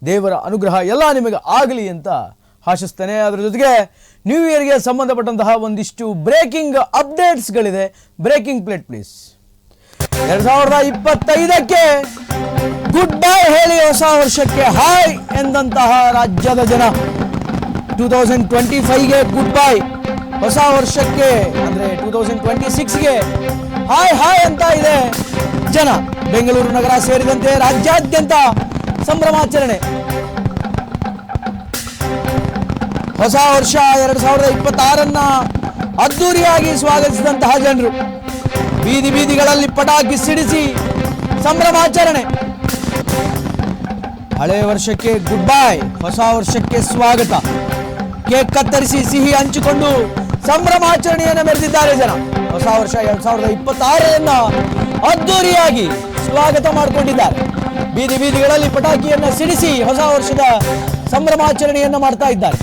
ದೇವರ ಅನುಗ್ರಹ ಎಲ್ಲ ನಿಮಗೆ ಆಗಲಿ ಅಂತ ಆಶಿಸ್ತೇನೆ. ಅದರ ಜೊತೆಗೆ ನ್ಯೂ ಇಯರ್ಗೆ ಸಂಬಂಧಪಟ್ಟಂತಹ ಒಂದಿಷ್ಟು ಬ್ರೇಕಿಂಗ್ ಅಪ್ಡೇಟ್ಸ್ಗಳಿದೆ. Breaking plate please. 2025ಕ್ಕೆ ಗುಡ್ ಬೈ ಹೇಳಿ ಹೊಸ ವರ್ಷಕ್ಕೆ ಹಾಯ್ ಎಂದಂತಹ ರಾಜ್ಯದ ಜನ 2025ಗೆ ಗುಡ್ ಬೈ, ಹೊಸ ವರ್ಷಕ್ಕೆ ಅಂದರೆ 2026ಗೆ ಹಾಯ್ ಹಾಯ್ ಅಂತ ಇದೆ ಜನ. ಬೆಂಗಳೂರು ನಗರ ಸೇರಿದಂತೆ ರಾಜ್ಯಾದ್ಯಂತ ಸಂಭ್ರಮಾಚರಣೆ. ಹೊಸ ವರ್ಷ 2026 ಅದ್ದೂರಿಯಾಗಿ ಸ್ವಾಗತಿಸಿದಂತಹ ಜನರು ಬೀದಿ ಬೀದಿಗಳಲ್ಲಿ ಪಟಾಕಿ ಸಿಡಿಸಿ ಸಂಭ್ರಮಾಚರಣೆ. ಹಳೆಯ ವರ್ಷಕ್ಕೆ ಗುಡ್ ಬೈ, ಹೊಸ ವರ್ಷಕ್ಕೆ ಸ್ವಾಗತ. ಕೇಕ್ ಕತ್ತರಿಸಿ ಸಿಹಿ ಹಂಚಿಕೊಂಡು ಸಂಭ್ರಮಾಚರಣೆಯನ್ನು ಮೆರೆದಿದ್ದಾರೆ ಜನ. ಹೊಸ ವರ್ಷ 2026 ಅದ್ದೂರಿಯಾಗಿ ಸ್ವಾಗತ ಮಾಡಿಕೊಂಡಿದ್ದಾರೆ. ಬೀದಿ ಬೀದಿಗಳಲ್ಲಿ ಪಟಾಕಿಯನ್ನು ಸಿಡಿಸಿ ಹೊಸ ವರ್ಷದ ಸಂಭ್ರಮಾಚರಣೆಯನ್ನು ಮಾಡ್ತಾ ಇದ್ದಾರೆ.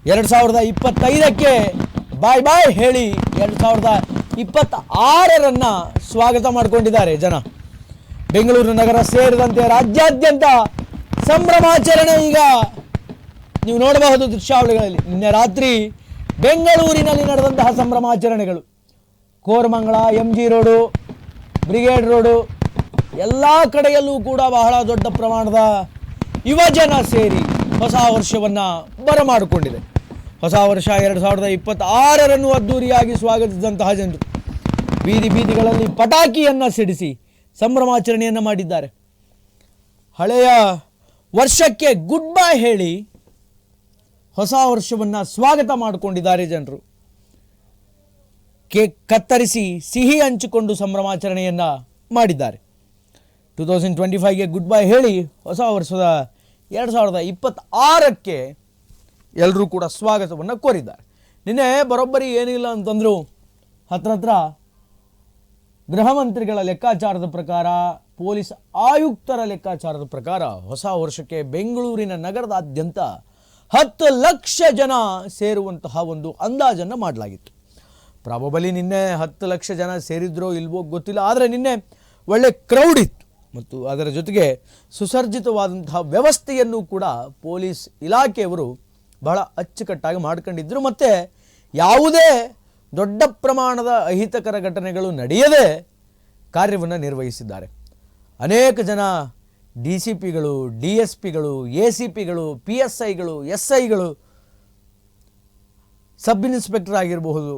2025ಕ್ಕೆ ಬಾಯ್ ಬಾಯ್ ಹೇಳಿ 2026 ಸ್ವಾಗತ ಮಾಡಿಕೊಂಡಿದ್ದಾರೆ ಜನ. ಬೆಂಗಳೂರು ನಗರ ಸೇರಿದಂತೆ ರಾಜ್ಯಾದ್ಯಂತ ಸಂಭ್ರಮಾಚರಣೆ. ಈಗ ನೀವು ನೋಡಬಹುದು ದೃಶ್ಯಾವಳಿಗಳಲ್ಲಿ ನಿನ್ನೆ ರಾತ್ರಿ ಬೆಂಗಳೂರಿನಲ್ಲಿ ನಡೆದಂತಹ ಸಂಭ್ರಮಾಚರಣೆಗಳು. Koramangala, MG Road, Brigade Road ಎಲ್ಲ ಕಡೆಯಲ್ಲೂ ಕೂಡ ಬಹಳ ದೊಡ್ಡ ಪ್ರಮಾಣದ ಯುವಜನ ಸೇರಿ ಹೊಸ ವರ್ಷವನ್ನು ಬರಮಾಡಿಕೊಂಡಿದೆ. ಹೊಸ ವರ್ಷ 2026 ಅದ್ದೂರಿಯಾಗಿ ಸ್ವಾಗತಿಸಿದಂತಹ ಜನರು ಬೀದಿ ಬೀದಿಗಳಲ್ಲಿ ಪಟಾಕಿಯನ್ನು ಸಿಡಿಸಿ ಸಂಭ್ರಮಾಚರಣೆಯನ್ನು ಮಾಡಿದ್ದಾರೆ. ಹಳೆಯ ವರ್ಷಕ್ಕೆ ಗುಡ್ ಬೈ ಹೇಳಿ ಹೊಸ ವರ್ಷವನ್ನು ಸ್ವಾಗತ ಮಾಡಿಕೊಂಡಿದ್ದಾರೆ ಜನರು. ಕೇಕ್ ಕತ್ತರಿಸಿ ಸಿಹಿ ಹಂಚಿಕೊಂಡು ಸಂಭ್ರಮಾಚರಣೆಯನ್ನು ಮಾಡಿದ್ದಾರೆ. 2025ಗೆ ಗುಡ್ ಬೈ ಹೇಳಿ ಹೊಸ ವರ್ಷದ 2026ಕ್ಕೆ ಎಲ್ಲರೂ ಕೂಡ ಸ್ವಾಗತವನ್ನು ಕೋರಿದ್ದಾರೆ. ನಿನ್ನೆ ಬರೋಬ್ಬರಿ ಏನಿಲ್ಲ ಅಂತಂದರೂ ಹತ್ರ ಗೃಹ ಮಂತ್ರಿಗಳ ಲೆಕ್ಕಾಚಾರದ ಪ್ರಕಾರ, ಪೊಲೀಸ್ ಆಯುಕ್ತರ ಲೆಕ್ಕಾಚಾರದ ಪ್ರಕಾರ ಹೊಸ ವರ್ಷಕ್ಕೆ ಬೆಂಗಳೂರಿನ ನಗರದಾದ್ಯಂತ 10 ಲಕ್ಷ ಜನ ಸೇರುವಂತಹ ಒಂದು ಅಂದಾಜನ್ನು ಮಾಡಲಾಗಿತ್ತು. ಪ್ರಾಬಬಲಿ ನಿನ್ನೆ 10 ಲಕ್ಷ ಜನ ಸೇರಿದ್ರೋ ಇಲ್ವೋ ಗೊತ್ತಿಲ್ಲ. ಆದರೆ ನಿನ್ನೆ ಒಳ್ಳೆ ಕ್ರೌಡ್ ಇತ್ತು ಮತ್ತು ಅದರ ಜೊತೆಗೆ ಸುಸರ್ಜಿತವಾದಂತಹ ವ್ಯವಸ್ಥೆಯನ್ನು ಕೂಡ ಪೊಲೀಸ್ ಇಲಾಖೆಯವರು ಬಹಳ ಅಚ್ಚುಕಟ್ಟಾಗಿ ಮಾಡ್ಕೊಂಡಿದ್ದರು. ಮತ್ತು ಯಾವುದೇ ದೊಡ್ಡ ಪ್ರಮಾಣದ ಅಹಿತಕರ ಘಟನೆಗಳು ನಡೆಯದೆ ಕಾರ್ಯವನ್ನು ನಿರ್ವಹಿಸಿದ್ದಾರೆ. ಅನೇಕ ಜನ DCPಗಳು, DSPಗಳು, ACPಗಳು, PSIಗಳು, SIಗಳು, ಸಬ್ ಇನ್ಸ್ಪೆಕ್ಟರ್ ಆಗಿರಬಹುದು,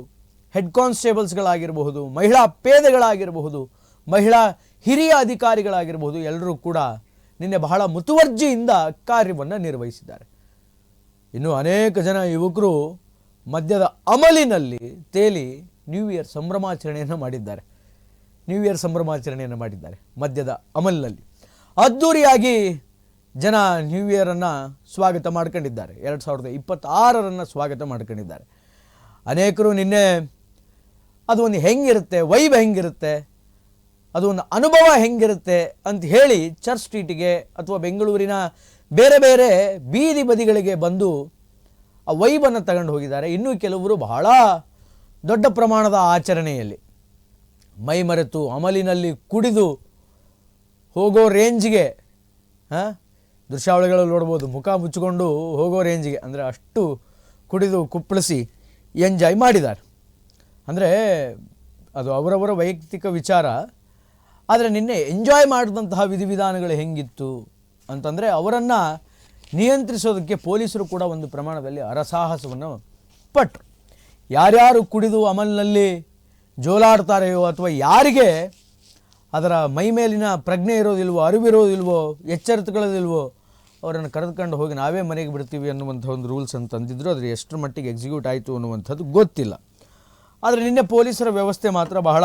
ಹೆಡ್ ಕಾನ್ಸ್ಟೇಬಲ್ಸ್ಗಳಾಗಿರಬಹುದು, ಮಹಿಳಾ ಪೇದೆಗಳಾಗಿರಬಹುದು, ಮಹಿಳಾ ಹಿರಿಯ ಅಧಿಕಾರಿಗಳಾಗಿರಬಹುದು, ಎಲ್ಲರೂ ಕೂಡ ನಿನ್ನೆ ಬಹಳ ಮುತುವರ್ಜಿಯಿಂದ ಕಾರ್ಯವನ್ನು ನಿರ್ವಹಿಸಿದ್ದಾರೆ. ಇನ್ನು ಅನೇಕ ಜನ ಯುವಕರು ಮದ್ಯದ ಅಮಲಿನಲ್ಲಿ ತೇಲಿ ನ್ಯೂ ಇಯರ್ ಸಂಭ್ರಮಾಚರಣೆಯನ್ನು ಮಾಡಿದ್ದಾರೆ. ಮದ್ಯದ ಅಮಲಿನಲ್ಲಿ ಅದ್ದೂರಿಯಾಗಿ ಜನ ನ್ಯೂ ಇಯರನ್ನು ಸ್ವಾಗತ ಮಾಡ್ಕೊಂಡಿದ್ದಾರೆ. 2026 ಸ್ವಾಗತ ಮಾಡ್ಕೊಂಡಿದ್ದಾರೆ. ಅನೇಕರು ನಿನ್ನೆ ಅದು ಒಂದು ಹೆಂಗಿರುತ್ತೆ, ವೈಬ್ ಹೆಂಗಿರುತ್ತೆ, ಅದು ಒಂದು ಅನುಭವ ಹೆಂಗಿರುತ್ತೆ ಅಂತ ಹೇಳಿ ಚರ್ಚ್ ಸ್ಟ್ರೀಟಿಗೆ ಅಥವಾ ಬೆಂಗಳೂರಿನ ಬೇರೆ ಬೇರೆ ಬೀದಿ ಬದಿಗಳಿಗೆ ಬಂದು ಆ ವೈಬನ್ನು ತಗೊಂಡು ಹೋಗಿದ್ದಾರೆ. ಇನ್ನೂ ಕೆಲವರು ಬಹಳ ದೊಡ್ಡ ಪ್ರಮಾಣದ ಆಚರಣೆಯಲ್ಲಿ ಮೈ ಮರೆತು ಅಮಲಿನಲ್ಲಿ ಕುಡಿದು ಹೋಗೋ ರೇಂಜ್ಗೆ ದೃಶ್ಯಾವಳಿಗಳಲ್ಲಿ ನೋಡ್ಬೋದು. ಮುಖ ಮುಚ್ಚಿಕೊಂಡು ಹೋಗೋ ರೇಂಜ್ಗೆ, ಅಂದರೆ ಅಷ್ಟು ಕುಡಿದು ಕುಪ್ಪಳಿಸಿ ಎಂಜಾಯ್ ಮಾಡಿದ್ದಾರೆ. ಅಂದರೆ ಅದು ಅವರವರ ವೈಯಕ್ತಿಕ ವಿಚಾರ. ಆದರೆ ನಿನ್ನೆ ಎಂಜಾಯ್ ಮಾಡಿದಂತಹ ವಿಧಿವಿಧಾನಗಳು ಹೆಂಗಿತ್ತು ಅಂತಂದರೆ ಅವರನ್ನು ನಿಯಂತ್ರಿಸೋದಕ್ಕೆ ಪೊಲೀಸರು ಕೂಡ ಒಂದು ಪ್ರಮಾಣದಲ್ಲಿ ಹರಸಾಹಸವನ್ನು ಪಟ್ಟರು. ಯಾರ್ಯಾರು ಕುಡಿದು ಅಮಲಿನಲ್ಲಿ ಜೋಲಾಡ್ತಾರೆಯೋ ಅಥವಾ ಯಾರಿಗೆ ಅದರ ಮೈ ಮೇಲಿನ ಪ್ರಜ್ಞೆ ಇರೋದಿಲ್ವೋ, ಅರಿವಿರೋದಿಲ್ವೋ, ಎಚ್ಚರಿಕೆಗಳಿಲ್ವೋ ಅವರನ್ನು ಕರೆದುಕೊಂಡು ಹೋಗಿ ನಾವೇ ಮನೆಗೆ ಬಿಡ್ತೀವಿ ಅನ್ನುವಂಥ ಒಂದು ರೂಲ್ಸ್ ಅಂತ ತಂದಿದ್ರು. ಆದರೆ ಎಷ್ಟರ ಮಟ್ಟಿಗೆ ಎಕ್ಸಿಕ್ಯೂಟ್ ಆಯಿತು ಅನ್ನುವಂಥದ್ದು ಗೊತ್ತಿಲ್ಲ. ಆದರೆ ನಿನ್ನೆ ಪೊಲೀಸರ ವ್ಯವಸ್ಥೆ ಮಾತ್ರ ಬಹಳ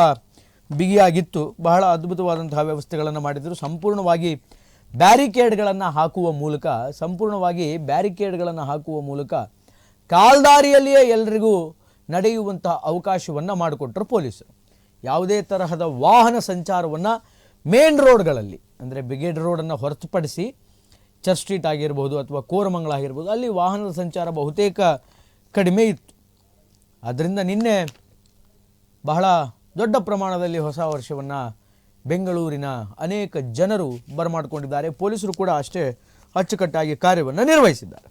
ಬಿಗಿಯಾಗಿತ್ತು. ಬಹಳ ಅದ್ಭುತವಾದಂತಹ ವ್ಯವಸ್ಥೆಗಳನ್ನು ಮಾಡಿದರು. ಸಂಪೂರ್ಣವಾಗಿ ಬ್ಯಾರಿಕೇಡ್ಗಳನ್ನು ಹಾಕುವ ಮೂಲಕ ಕಾಲ್ದಾರಿಯಲ್ಲಿಯೇ ಎಲ್ಲರಿಗೂ ನಡೆಯುವಂತಹ ಅವಕಾಶವನ್ನು ಮಾಡಿಕೊಟ್ಟರು ಪೊಲೀಸರು. ಯಾವುದೇ ತರಹದ ವಾಹನ ಸಂಚಾರವನ್ನು ಮೇನ್ ರೋಡ್ಗಳಲ್ಲಿ, ಅಂದರೆ ಬ್ರಿಗೇಡ್ ರೋಡನ್ನು ಹೊರತುಪಡಿಸಿ ಚರ್ಚ್ ಸ್ಟ್ರೀಟ್ ಆಗಿರ್ಬೋದು ಅಥವಾ ಕೋರಮಂಗಲ ಆಗಿರ್ಬೋದು, ಅಲ್ಲಿ ವಾಹನದ ಸಂಚಾರ ಬಹುತೇಕ ಕಡಿಮೆ ಇತ್ತು. ಆದ್ದರಿಂದ ನಿನ್ನೆ ಬಹಳ ದೊಡ್ಡ ಪ್ರಮಾಣದಲ್ಲಿ ಹೊಸ ವರ್ಷವನ್ನು ಬೆಂಗಳೂರಿನ ಅನೇಕ ಜನರು ಬರಮಾಡಿಕೊಂಡಿದ್ದಾರೆ. ಪೊಲೀಸರು ಕೂಡ ಅಷ್ಟೇ ಅಚ್ಚುಕಟ್ಟಾಗಿ ಕಾರ್ಯವನ್ನು ನಿರ್ವಹಿಸಿದ್ದಾರೆ.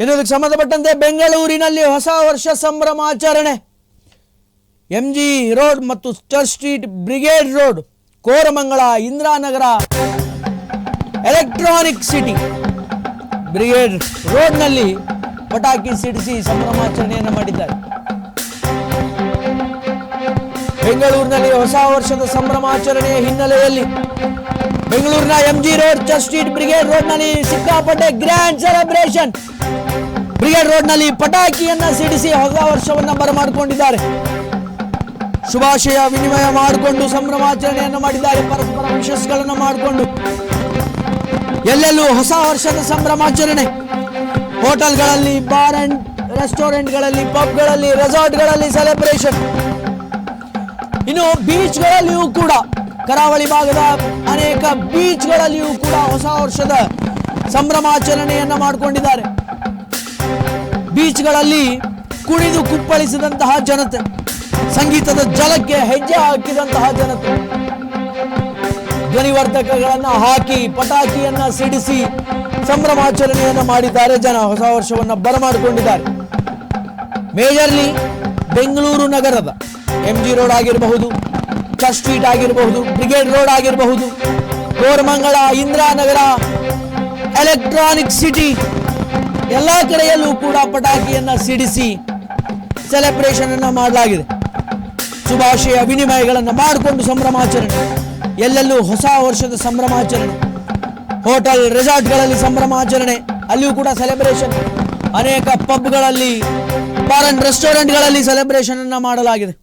ಇನ್ನೊಂದಕ್ಕೆ ಸಂಬಂಧಪಟ್ಟಂತೆ ಬೆಂಗಳೂರಿನಲ್ಲಿ ಹೊಸ ವರ್ಷ ಸಂಭ್ರಮಾಚರಣೆ. MG ರೋಡ್ ಮತ್ತು Church Street, Brigade Road, Koramangala, Indiranagar, Electronic City, Brigade ರೋಡ್ನಲ್ಲಿ ಪಟಾಕಿ ಸಿಡಿಸಿ ಸಂಭ್ರಮಾಚರಣೆಯನ್ನು ಮಾಡಿದ್ದಾರೆ. ಬೆಂಗಳೂರಿನಲ್ಲಿ ಹೊಸ ವರ್ಷದ ಸಂಭ್ರಮಾಚರಣೆಯ ಹಿನ್ನೆಲೆಯಲ್ಲಿ ಬೆಂಗಳೂರಿನ MG Road, Church Street, Brigade ರೋಡ್ನಲ್ಲಿ ಸಿಕ್ಕಾಪಟ್ಟೆ ಗ್ರ್ಯಾಂಡ್ ಸೆಲೆಬ್ರೇಷನ್. ಬ್ರಿಗೇಡ್ ರೋಡ್ನಲ್ಲಿ ಪಟಾಕಿಯನ್ನ ಸಿಡಿಸಿ ಹೊಸ ವರ್ಷವನ್ನ ಬರಮಾಡಿಕೊಂಡಿದ್ದಾರೆ. ಶುಭಾಶಯ ವಿನಿಮಯ ಮಾಡಿಕೊಂಡು ಸಂಭ್ರಮಾಚರಣೆಯನ್ನು ಮಾಡಿದ್ದಾರೆ. ಪರಸ್ಪರ ವಿಶಸ್ಗಳನ್ನು ಮಾಡಿಕೊಂಡು ಎಲ್ಲೆಲ್ಲೂ ಹೊಸ ವರ್ಷದ ಸಂಭ್ರಮಾಚರಣೆ. ಹೋಟೆಲ್ಗಳಲ್ಲಿ, ಬಾರ್ ಅಂಡ್ ರೆಸ್ಟೋರೆಂಟ್ಗಳಲ್ಲಿ, ಪಬ್ಗಳಲ್ಲಿ, ರೆಸಾರ್ಟ್ಗಳಲ್ಲಿ ಸೆಲೆಬ್ರೇಷನ್. ಇನ್ನು ಬೀಚ್ಗಳಲ್ಲಿಯೂ ಕೂಡ, ಕರಾವಳಿ ಭಾಗದ ಅನೇಕ ಬೀಚ್ಗಳಲ್ಲಿಯೂ ಕೂಡ ಹೊಸ ವರ್ಷದ ಸಂಭ್ರಮಾಚರಣೆಯನ್ನು ಮಾಡಿಕೊಂಡಿದ್ದಾರೆ. ಬೀಚ್ಗಳಲ್ಲಿ ಕುಣಿದು ಕುಪ್ಪಳಿಸಿದಂತಹ ಜನತೆ, ಸಂಗೀತದ ಜಲಕ್ಕೆ ಹೆಜ್ಜೆ ಹಾಕಿದಂತಹ ಜನತೆ, ಧ್ವನಿವರ್ಧಕಗಳನ್ನು ಹಾಕಿ ಪಟಾಕಿಯನ್ನ ಸಿಡಿಸಿ ಸಂಭ್ರಮಾಚರಣೆಯನ್ನು ಮಾಡಿದ್ದಾರೆ. ಜನ ಹೊಸ ವರ್ಷವನ್ನು ಬರಮಾಡಿಕೊಂಡಿದ್ದಾರೆ. ಮೇಜರ್ಲಿ ಬೆಂಗಳೂರು ನಗರದ MG ರೋಡ್ ಆಗಿರಬಹುದು, ಚರ್ಚ್ ಸ್ಟ್ರೀಟ್ ಆಗಿರಬಹುದು, ಬ್ರಿಗೇಡ್ ರೋಡ್ ಆಗಿರಬಹುದು, ಕೋರಮಂಗಳ, ಇಂದಿರಾನಗರ, ಎಲೆಕ್ಟ್ರಾನಿಕ್ ಸಿಟಿ, ಎಲ್ಲ ಕಡೆಯಲ್ಲೂ ಕೂಡ ಪಟಾಕಿಯನ್ನ ಸಿಡಿಸಿ ಸೆಲೆಬ್ರೇಷನ್ ಅನ್ನು ಮಾಡಲಾಗಿದೆ. ಶುಭಾಶಯ ವಿನಿಮಯಗಳನ್ನು ಮಾಡಿಕೊಂಡು ಸಂಭ್ರಮಾಚರಣೆ. ಎಲ್ಲೆಲ್ಲೂ ಹೊಸ ವರ್ಷದ ಸಂಭ್ರಮಾಚರಣೆ. ಹೋಟೆಲ್, ರೆಸಾರ್ಟ್ಗಳಲ್ಲಿ ಸಂಭ್ರಮಾಚರಣೆ, ಅಲ್ಲಿಯೂ ಕೂಡ ಸೆಲೆಬ್ರೇಷನ್. ಅನೇಕ ಪಬ್ಗಳಲ್ಲಿ, ಬಾರ್ ಅಂಡ್ ರೆಸ್ಟೋರೆಂಟ್ಗಳಲ್ಲಿ ಸೆಲೆಬ್ರೇಷನ್ ಅನ್ನು ಮಾಡಲಾಗಿದೆ.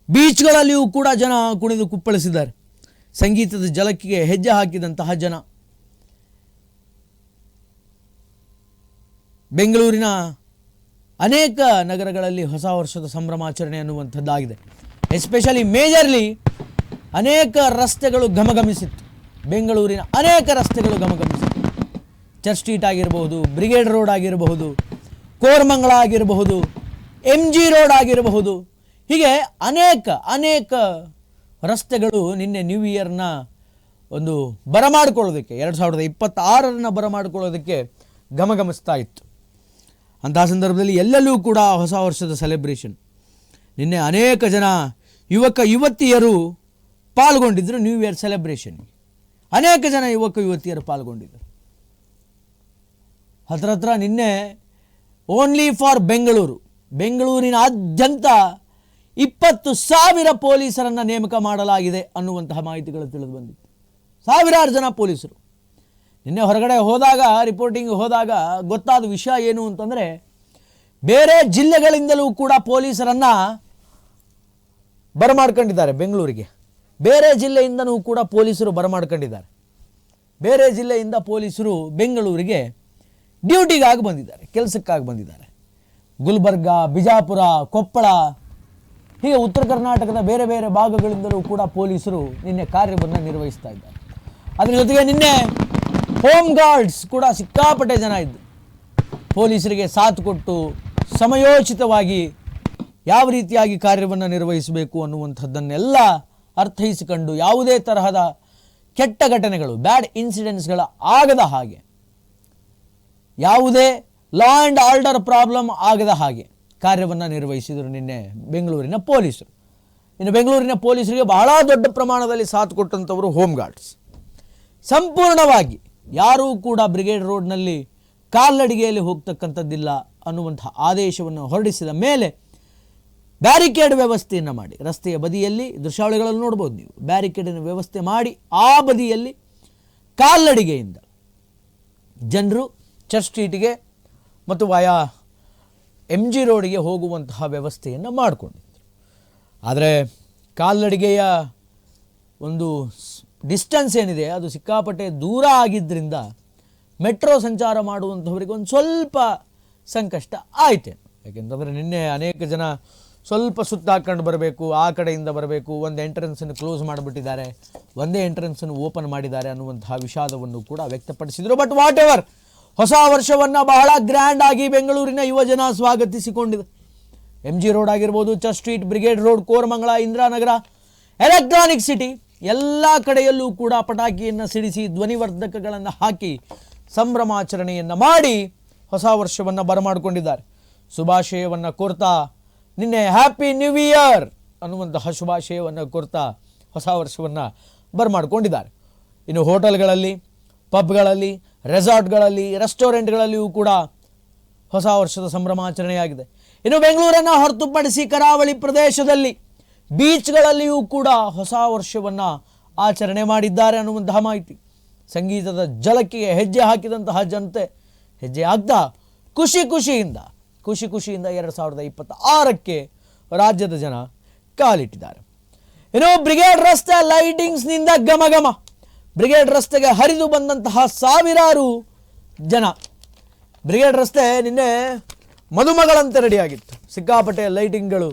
ಬೀಚ್ಗಳಲ್ಲಿಯೂ ಕೂಡ ಜನ ಕುಣಿದು ಕುಪ್ಪಳಿಸಿದ್ದಾರೆ. ಸಂಗೀತದ ಜಲಕ್ಕೆ ಹೆಜ್ಜೆ ಹಾಕಿದಂತಹ ಜನ. ಬೆಂಗಳೂರಿನ ಅನೇಕ ನಗರಗಳಲ್ಲಿ ಹೊಸ ವರ್ಷದ ಸಂಭ್ರಮಾಚರಣೆ ಅನ್ನುವಂಥದ್ದಾಗಿದೆ. ಎಸ್ಪೆಷಲಿ ಮೇಜರ್ಲಿ ಅನೇಕ ರಸ್ತೆಗಳು ಘಮಘಮಿಸಿತ್ತು. ಬೆಂಗಳೂರಿನ ಅನೇಕ ರಸ್ತೆಗಳು ಘಮಘಮಿಸಿತ್ತು. ಚರ್ಚ್ ಸ್ಟ್ರೀಟ್ ಆಗಿರಬಹುದು, ಬ್ರಿಗೇಡ್ ರೋಡ್ ಆಗಿರಬಹುದು, ಕೋರಮಂಗಳ ಆಗಿರಬಹುದು, MG ರೋಡ್ ಆಗಿರಬಹುದು, ಹೀಗೆ ಅನೇಕ ರಸ್ತೆಗಳು ನಿನ್ನೆ ನ್ಯೂ ಇಯರ್ನ ಒಂದು ಬರಮಾಡಿಕೊಳ್ಳೋದಕ್ಕೆ, 2026 ಬರಮಾಡಿಕೊಳ್ಳೋದಕ್ಕೆ ಘಮಘಮಿಸ್ತಾ ಇತ್ತು. ಅಂತಹ ಸಂದರ್ಭದಲ್ಲಿ ಎಲ್ಲೆಲ್ಲೂ ಕೂಡ ಹೊಸ ವರ್ಷದ ಸೆಲೆಬ್ರೇಷನ್. ನಿನ್ನೆ ಅನೇಕ ಜನ ಯುವತಿಯರು ಪಾಲ್ಗೊಂಡಿದ್ದರು ನ್ಯೂ ಇಯರ್ ಸೆಲೆಬ್ರೇಷನ್ಗೆ. ಅನೇಕ ಜನ ಯುವತಿಯರು ಪಾಲ್ಗೊಂಡಿದ್ದರು. ಹತ್ರ ನಿನ್ನೆ ಓನ್ಲಿ ಫಾರ್ ಬೆಂಗಳೂರಿನಾದ್ಯಂತ 20,000 ಪೊಲೀಸರನ್ನು ನೇಮಕ ಮಾಡಲಾಗಿದೆ ಅನ್ನುವಂತಹ ಮಾಹಿತಿಗಳು ತಿಳಿದು ಬಂದಿತ್ತು. ಸಾವಿರಾರು ಜನ ಪೊಲೀಸರು. ನಿನ್ನೆ ಹೊರಗಡೆ ಹೋದಾಗ, ರಿಪೋರ್ಟಿಂಗ್ ಹೋದಾಗ ಗೊತ್ತಾದ ವಿಷಯ ಏನು ಅಂತಂದರೆ, ಬೇರೆ ಜಿಲ್ಲೆಗಳಿಂದಲೂ ಕೂಡ ಪೊಲೀಸರನ್ನು ಬರಮಾಡ್ಕೊಂಡಿದ್ದಾರೆ ಬೆಂಗಳೂರಿಗೆ. ಬೇರೆ ಜಿಲ್ಲೆಯಿಂದನೂ ಕೂಡ ಪೊಲೀಸರು ಬರಮಾಡ್ಕೊಂಡಿದ್ದಾರೆ. ಬೇರೆ ಜಿಲ್ಲೆಯಿಂದ ಪೊಲೀಸರು ಬೆಂಗಳೂರಿಗೆ ಡ್ಯೂಟಿಗಾಗಿ ಬಂದಿದ್ದಾರೆ, ಕೆಲಸಕ್ಕಾಗಿ ಬಂದಿದ್ದಾರೆ. ಗುಲ್ಬರ್ಗ, ಬಿಜಾಪುರ, ಕೊಪ್ಪಳ, ಹೀಗೆ ಉತ್ತರ ಕರ್ನಾಟಕದ ಬೇರೆ ಬೇರೆ ಭಾಗಗಳಿಂದಲೂ ಕೂಡ ಪೊಲೀಸರು ನಿನ್ನೆ ಕಾರ್ಯವನ್ನು ನಿರ್ವಹಿಸ್ತಾ ಇದ್ದಾರೆ. ಅದರ ಜೊತೆಗೆ ನಿನ್ನೆ ಹೋಮ್ ಗಾರ್ಡ್ಸ್ ಕೂಡ ಸಿಕ್ಕಾಪಟ್ಟೆ ಜನ ಇದ್ದು ಪೊಲೀಸರಿಗೆ ಸಾಥ್ ಕೊಟ್ಟು ಸಮಯೋಚಿತವಾಗಿ ಯಾವ ರೀತಿಯಾಗಿ ಕಾರ್ಯವನ್ನು ನಿರ್ವಹಿಸಬೇಕು ಅನ್ನುವಂಥದ್ದನ್ನೆಲ್ಲ ಅರ್ಥೈಸಿಕೊಂಡು ಯಾವುದೇ ತರಹದ ಕೆಟ್ಟ ಘಟನೆಗಳು, ಬ್ಯಾಡ್ ಇನ್ಸಿಡೆಂಟ್ಸ್ಗಳ ಆಗದ ಹಾಗೆ, ಯಾವುದೇ ಲಾ ಆ್ಯಂಡ್ ಆರ್ಡರ್ ಪ್ರಾಬ್ಲಮ್ ಆಗದ ಹಾಗೆ ಕಾರ್ಯವನ್ನು ನಿರ್ವಹಿಸಿದರು ನಿನ್ನೆ ಬೆಂಗಳೂರಿನ ಪೊಲೀಸರು. ಇನ್ನು ಬೆಂಗಳೂರಿನ ಪೊಲೀಸರಿಗೆ ಬಹಳ ದೊಡ್ಡ ಪ್ರಮಾಣದಲ್ಲಿ ಸಾಥ್ ಕೊಟ್ಟಂಥವರು ಹೋಮ್ ಗಾರ್ಡ್ಸ್. ಸಂಪೂರ್ಣವಾಗಿ ಯಾರೂ ಕೂಡ ಬ್ರಿಗೇಡ್ ರೋಡ್ನಲ್ಲಿ ಕಾಲ್ನಡಿಗೆಯಲ್ಲಿ ಹೋಗ್ತಕ್ಕಂಥದ್ದಿಲ್ಲ ಅನ್ನುವಂಥ ಆದೇಶವನ್ನು ಹೊರಡಿಸಿದ ಮೇಲೆ ಬ್ಯಾರಿಕೇಡ್ ವ್ಯವಸ್ಥೆಯನ್ನು ಮಾಡಿ, ರಸ್ತೆಯ ಬದಿಯಲ್ಲಿ ದೃಶ್ಯಾವಳಿಗಳಲ್ಲಿ ನೋಡ್ಬೋದು ನೀವು, ಬ್ಯಾರಿಕೇಡಿನ ವ್ಯವಸ್ಥೆ ಮಾಡಿ ಆ ಬದಿಯಲ್ಲಿ ಕಾಲ್ನಡಿಗೆಯಿಂದ ಜನರು ಚರ್ಚ್ ಸ್ಟ್ರೀಟಿಗೆ ಮತ್ತು ವಾಯಾ MG ರೋಡಿಗೆ ಹೋಗುವಂತಹ ವ್ಯವಸ್ಥೆಯನ್ನು ಮಾಡಿಕೊಂಡಿದ್ರು. ಆದರೆ ಕಾಲ್ನಡಿಗೆಯ ಒಂದು ಡಿಸ್ಟೆನ್ಸ್ ಏನಿದೆ ಅದು ಸಿಕ್ಕಾಪಟ್ಟೆ ದೂರ ಆಗಿದ್ದರಿಂದ ಮೆಟ್ರೋ ಸಂಚಾರ ಮಾಡುವಂಥವರಿಗೆ ಒಂದು ಸ್ವಲ್ಪ ಸಂಕಷ್ಟ ಆಯಿತೇನು. ಯಾಕೆಂತಂದರೆ ನಿನ್ನೆ ಅನೇಕ ಜನ ಸ್ವಲ್ಪ ಸುತ್ತಾಕೊಂಡು ಬರಬೇಕು, ಆ ಕಡೆಯಿಂದ ಬರಬೇಕು, ಒಂದು ಎಂಟ್ರೆನ್ಸನ್ನು ಕ್ಲೋಸ್ ಮಾಡಿಬಿಟ್ಟಿದ್ದಾರೆ, ಒಂದೇ ಎಂಟ್ರೆನ್ಸನ್ನು ಓಪನ್ ಮಾಡಿದ್ದಾರೆ ಅನ್ನುವಂತಹ ವಿಷಾದವನ್ನು ಕೂಡ ವ್ಯಕ್ತಪಡಿಸಿದರು. ಬಟ್ ವಾಟ್ ಎವರ್, ಹೊಸ ವರ್ಷವನ್ನು ಬಹಳ ಗ್ರ್ಯಾಂಡ್ ಆಗಿ ಬೆಂಗಳೂರಿನ ಯುವಜನ ಸ್ವಾಗತಿಸಿಕೊಂಡಿದೆ. MG ರೋಡ್ ಆಗಿರ್ಬೋದು, church Street, Brigade Road, Koramangala, Indiranagar, Electronic city, ಎಲ್ಲ ಕಡೆಯಲ್ಲೂ ಕೂಡ ಪಟಾಕಿಯನ್ನು ಸಿಡಿಸಿ ಧ್ವನಿವರ್ಧಕಗಳನ್ನು ಹಾಕಿ ಸಂಭ್ರಮಾಚರಣೆಯನ್ನು ಮಾಡಿ ಹೊಸ ವರ್ಷವನ್ನು ಬರಮಾಡಿಕೊಂಡಿದ್ದಾರೆ. ಶುಭಾಶಯವನ್ನು ಕೋರ್ತಾ ನಿನ್ನೆ ಹ್ಯಾಪಿ ನ್ಯೂ ಇಯರ್ ಅನ್ನುವಂತಹ ಶುಭಾಶಯವನ್ನು ಕೋರ್ತಾ ಹೊಸ ವರ್ಷವನ್ನು ಬರಮಾಡಿಕೊಂಡಿದ್ದಾರೆ. ಇನ್ನು ಹೋಟೆಲ್ಗಳಲ್ಲಿ, ಪಬ್ಗಳಲ್ಲಿ, ರೆಸಾರ್ಟ್ಗಳಲ್ಲಿ, ರೆಸ್ಟೋರೆಂಟ್ಗಳಲ್ಲಿಯೂ ಕೂಡ ಹೊಸ ವರ್ಷದ ಸಂಭ್ರಮಾಚರಣೆಯಾಗಿದೆ. ಇನ್ನು ಬೆಂಗಳೂರನ್ನು ಹೊರತುಪಡಿಸಿ ಕರಾವಳಿ ಪ್ರದೇಶದಲ್ಲಿ ಬೀಚ್ಗಳಲ್ಲಿಯೂ ಕೂಡ ಹೊಸ ವರ್ಷವನ್ನು ಆಚರಣೆ ಮಾಡಿದ್ದಾರೆ ಅನ್ನುವಂತಹ ಮಾಹಿತಿ. ಸಂಗೀತದ ಜಲಕಿಗೆ ಹೆಜ್ಜೆ ಹಾಕಿದಂತಹ ಜನತೆ ಹೆಜ್ಜೆ ಆಗ್ತಾ ಖುಷಿ ಖುಷಿಯಿಂದ 2026ಕ್ಕೆ ರಾಜ್ಯದ ಜನ ಕಾಲಿಟ್ಟಿದ್ದಾರೆ. ಇನ್ನು ಬ್ರಿಗೇಡ್ ರಸ್ತೆ ಲೈಟಿಂಗ್ಸ್ನಿಂದ ಘಮಘಮ. ಬ್ರಿಗೇಡ್ ರಸ್ತೆಗೆ ಹರಿದು ಬಂದಂತಹ ಸಾವಿರಾರು ಜನ. ಬ್ರಿಗೇಡ್ ರಸ್ತೆ ನಿನ್ನೆ ಮದುಮಗಳಂತೆ ರೆಡಿಯಾಗಿತ್ತು. ಸಿಕ್ಕಾಪಟ್ಟೆ ಲೈಟಿಂಗ್ಗಳು